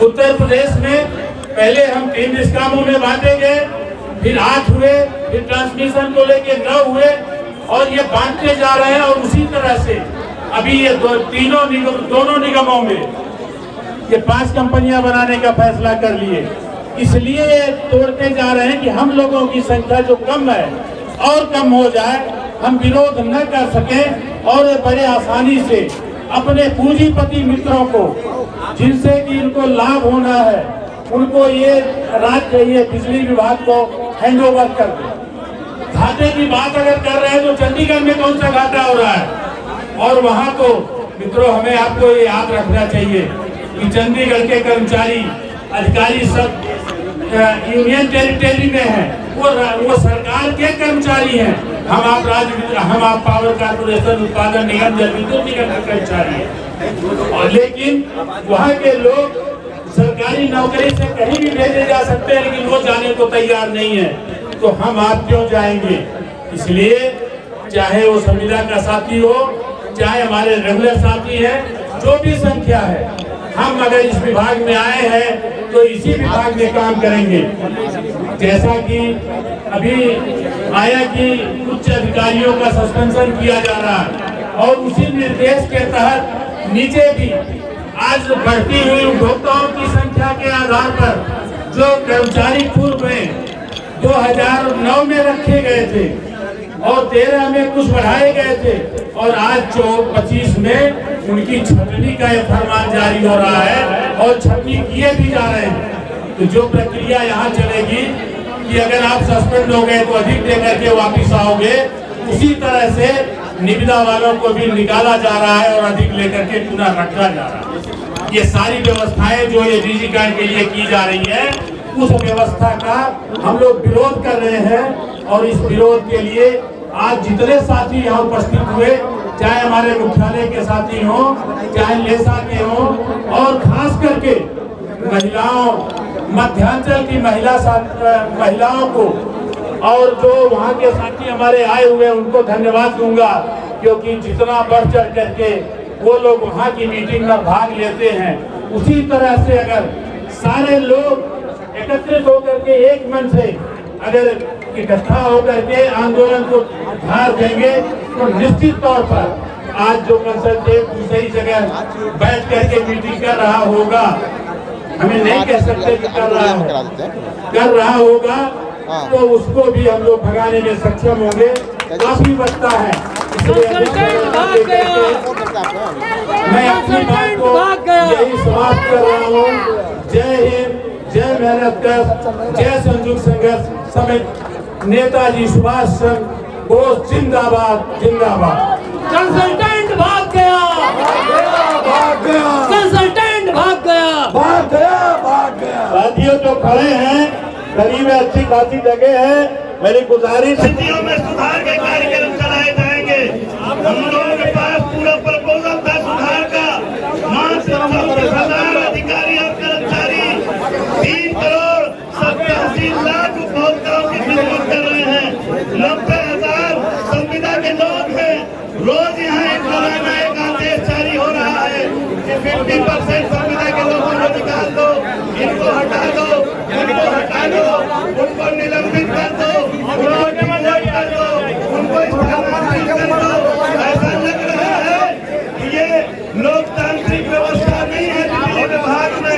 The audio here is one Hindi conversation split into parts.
उत्तर प्रदेश में पहले हम 3 डिस्कामों में बांटे गए, फिर 8 हुए, फिर ट्रांसमिशन को लेके 9 हुए और ये बांटते जा रहे हैं। और उसी तरह से अभी ये दोनों निगमों में ये 5 कंपनियां बनाने का फैसला कर लिए। इसलिए तोड़ते जा रहे हैं कि हम लोगों की संख्या जो कम है और कम हो जाए, हम विरोध न कर सकें और बड़े आसानी से अपने पूंजीपति मित्रों को, जिनसे कि इनको लाभ होना है, उनको ये राज्य ये बिजली विभाग को हैंडओवर कर दे। घाटे की बात अगर कर रहे हैं तो चंडीगढ़ में कौन सा घाटा हो रहा है? और वहां तो मित्रों हमें आपको ये याद रखना चाहिए कि चंडीगढ़ के कर्मचारी अधिकारी सब यूनियन टेरिटरी में हैं, वो सरकार के कर्मचारी हैं। हम आप पावर कारपोरेशन, उत्पादन निगम, जल विद्युत निगम के कर्मचारी हैं। और लेकिन वहाँ के लोग सरकारी नौकरी से कहीं भी भेजे जा सकते हैं, लेकिन वो जाने को तैयार नहीं है। तो हम आप क्यों जाएंगे? इसलिए चाहे वो संविदा का साथी हो, चाहे हमारे रेगुलर साथी है, जो भी संख्या है, हम अगर इस विभाग में आए हैं तो इसी विभाग में काम करेंगे। जैसा कि अभी आया कि उच्च अधिकारियों का सस्पेंशन किया जा रहा है और उसी निर्देश के तहत नीचे भी आज बढ़ती हुई उपभोक्ताओं की संख्या के आधार पर जो कर्मचारी पूर्व में 2009 में रखे गए थे और 13 में कुछ बढ़ाए गए थे और आज 25 में उनकी छटनी का ये फरमान जारी हो रहा है और छटनी किए भी जा रहे हैं। तो जो प्रक्रिया यहाँ चलेगी कि अगर आप सस्पेंड हो गए तो अधिक देकर के वापिस आओगे, उसी तरह से निविदा वालों को भी निकाला जा रहा है और अधिक लेकर के पुनः रखा जा रहा है। ये सारी व्यवस्थाएं जो ये डिजी कार्ड के लिए की जा रही है, उस व्यवस्था का हम लोग विरोध कर रहे हैं। और इस विरोध के लिए आज जितने साथी यहाँ उपस्थित हुए, चाहे हमारे मुख्यालय के साथी हों, चाहे लेसा के हों, और खास करके महिलाओं, मध्यांचल की महिलाओं को और जो वहाँ के साथी हमारे आए हुए उनको धन्यवाद दूंगा, क्योंकि जितना बढ़ चढ़ करके वो लोग वहाँ की मीटिंग में भाग लेते हैं, उसी तरह से अगर सारे लोग एकत्रित होकर के एक मन से अगर इकट्ठा होकर के आंदोलन को धार देंगे तो निश्चित तौर पर आज जो कंसल्टेंट दूसरी जगह बैठ करके मीटिंग कर रहा होगा, हमें नहीं कह सकते कि कर रहा होगा, तो उसको भी हम लोग भगाने में सक्षम होंगे। काफी बचता है, इसलिए मैं अपनी बात को यही समाप्त कर रहा हूँ। जय हिंद, जय मेहनत कर, जय संयुक्त संघर्ष समिति, नेताजी सुभाष चंद्र बोस जिंदाबाद जिंदाबाद। कंसल्टेंट भाग गया, भाग गया, कंसल्टेंट भाग गया, भाग गया, भाग गया। साथियों जो खड़े हैं, करीब में अच्छी खासी जगह है, मेरी गुजारिश स्थितियों में सुधार के कार्यक्रम चलाए जाएंगे। हम लोगों के पास पूरा प्रपोजल था सुधार का। मात्र 24,000 अधिकारी और कर्मचारी 3 करोड़ 87 लाख उपभोक्ताओं की खिदमत कर रहे हैं। 90,000 संविदा के लोग हैं। रोज यहाँ एक रोजाना एक आदेश जारी हो रहा है कि 50% संविदा के लोगों को निकाल दो, इनको हटा दो, उनको हटा दो, उनको निलंबित कर दो, उनको डिमोट कर दो, उनको स्थानांतरित कर दो। ऐसा लग रहा है कि ये लोकतांत्रिक व्यवस्था नहीं है बिजली विभाग में।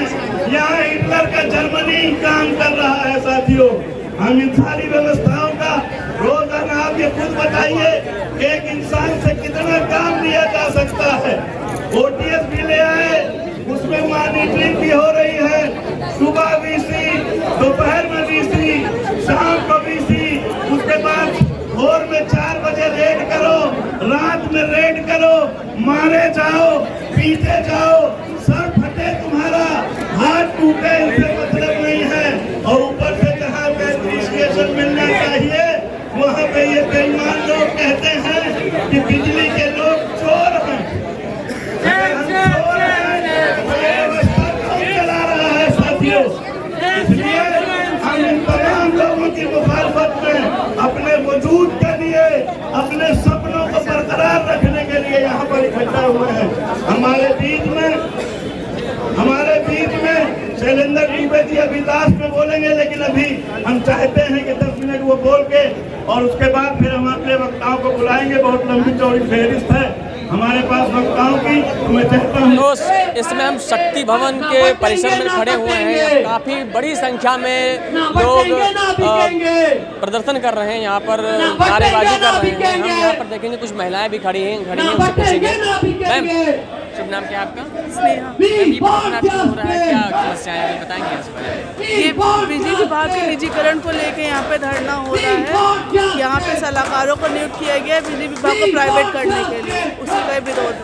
यहाँ हिटलर का जर्मनी काम कर रहा है। साथियों, हम इन सारी व्यवस्थाओं का रोजाना आप ये खुद बताइए, एक इंसान से कितना काम लिया जा सकता है। ओटीएस भी ले आए, उसमें मॉनिटरिंग भी हो रही है। सुबह वीसी, दोपहर में वीसी, शाम को वीसी, उसके बाद भोर में 4 बजे रेड करो, रात में रेड करो, मारे जाओ, पीटे जाओ, सर फटे तुम्हारा, हाथ टूटे, इससे मतलब नहीं है। और ऊपर से जहाँ पे एडमिनिस्ट्रेशन मिलना चाहिए, वहाँ पे ये बेईमान लोग कहते हैं कि बिजली के लोग चोर हैं। चला रहा है साथियों। इसलिए हम इन तमाम लोगों की मुखालफत में अपने वजूद के लिए, अपने सपनों को बरकरार रखने के लिए यहाँ पर इकट्ठा हुए हैं। हमारे बीच में जी अभी लास्ट में बोलेंगे, लेकिन अभी हम चाहते हैं कि 10 मिनट वो बोल के और उसके बाद फिर हम अपने वक्ताओं को बुलाएंगे। बहुत लंबी चौड़ी फहरिस्त है हमारे पास वक्ताओं की। मैं चाहता हूँ तो इसमें हम शक्ति भवन के परिसर में खड़े हुए हैं। काफी बड़ी संख्या में लोग प्रदर्शन कर रहे हैं, यहाँ पर नारेबाजी कर रहे हैं। हम यहाँ पर देखेंगे कुछ महिलाएं भी खड़ी हैं, उनसे पूछेंगे। मैम, शुभ नाम क्या है आपका? स्नेहा। मैम, ये प्रदर्शन क्यों हो रहा है, क्या समस्याएं हैं, बताएंगे इस पर? ये बिजली विभाग के निजीकरण को लेकर यहाँ पे धरना हो रहा है। यहाँ पे सलाहकारों को नियुक्त किया गया है बिजली विभाग को प्राइवेट करने के लिए, उसी का विरोध।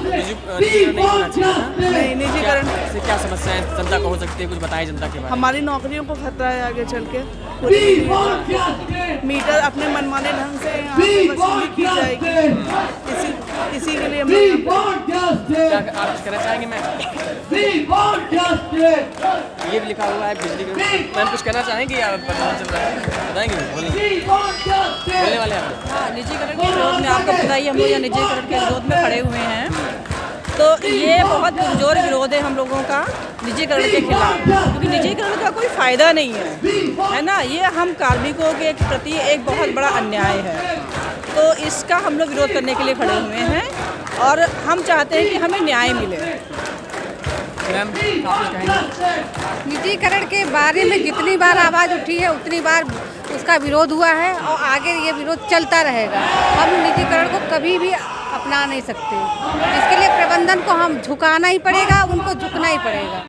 निजीकरण नहीं होना चाहिए ना? नहीं, निजीकरण इससे क्या समस्याएं जनता को हो सकती है, कुछ बताएं जनता के बारे में। हमारी नौकरियों को खतरा है आगे चल के। मीटर अपने मनमाने ढंग से यहाँ पे वसूली की जाएगी, इसी के लिए हम क्या आप कुछ कहना चाहेंगे? मैम, ये भी लिखा हुआ है बिजली का। मैम, कुछ कहना चाहेंगे? आप प्रदर्शन चल रहा है, बताएंगे? बोलने वाले आप? हाँ, निजीकरण के विरोध में आपको पता ही हम लोग यहाँ निजीकरण के विरोध में खड़े हुए हैं। तो ये बहुत पुरजोर विरोध है हम लोगों का निजीकरण के खिलाफ, क्योंकि निजीकरण का कोई फ़ायदा नहीं है ना। ये हम कार्मिकों के प्रति एक बहुत बड़ा अन्याय है, तो इसका हम लोग विरोध करने के लिए खड़े हुए हैं और हम चाहते हैं कि हमें न्याय मिले। मैम, आप कुछ कहेंगे? निजीकरण के बारे में जितनी बार आवाज़ उठी है उतनी बार उसका विरोध हुआ है और आगे ये विरोध चलता रहेगा। हम निजीकरण को कभी भी अपना नहीं सकते, इसके लिए प्रबंधन को हम झुकाना ही पड़ेगा, उनको झुकना ही पड़ेगा।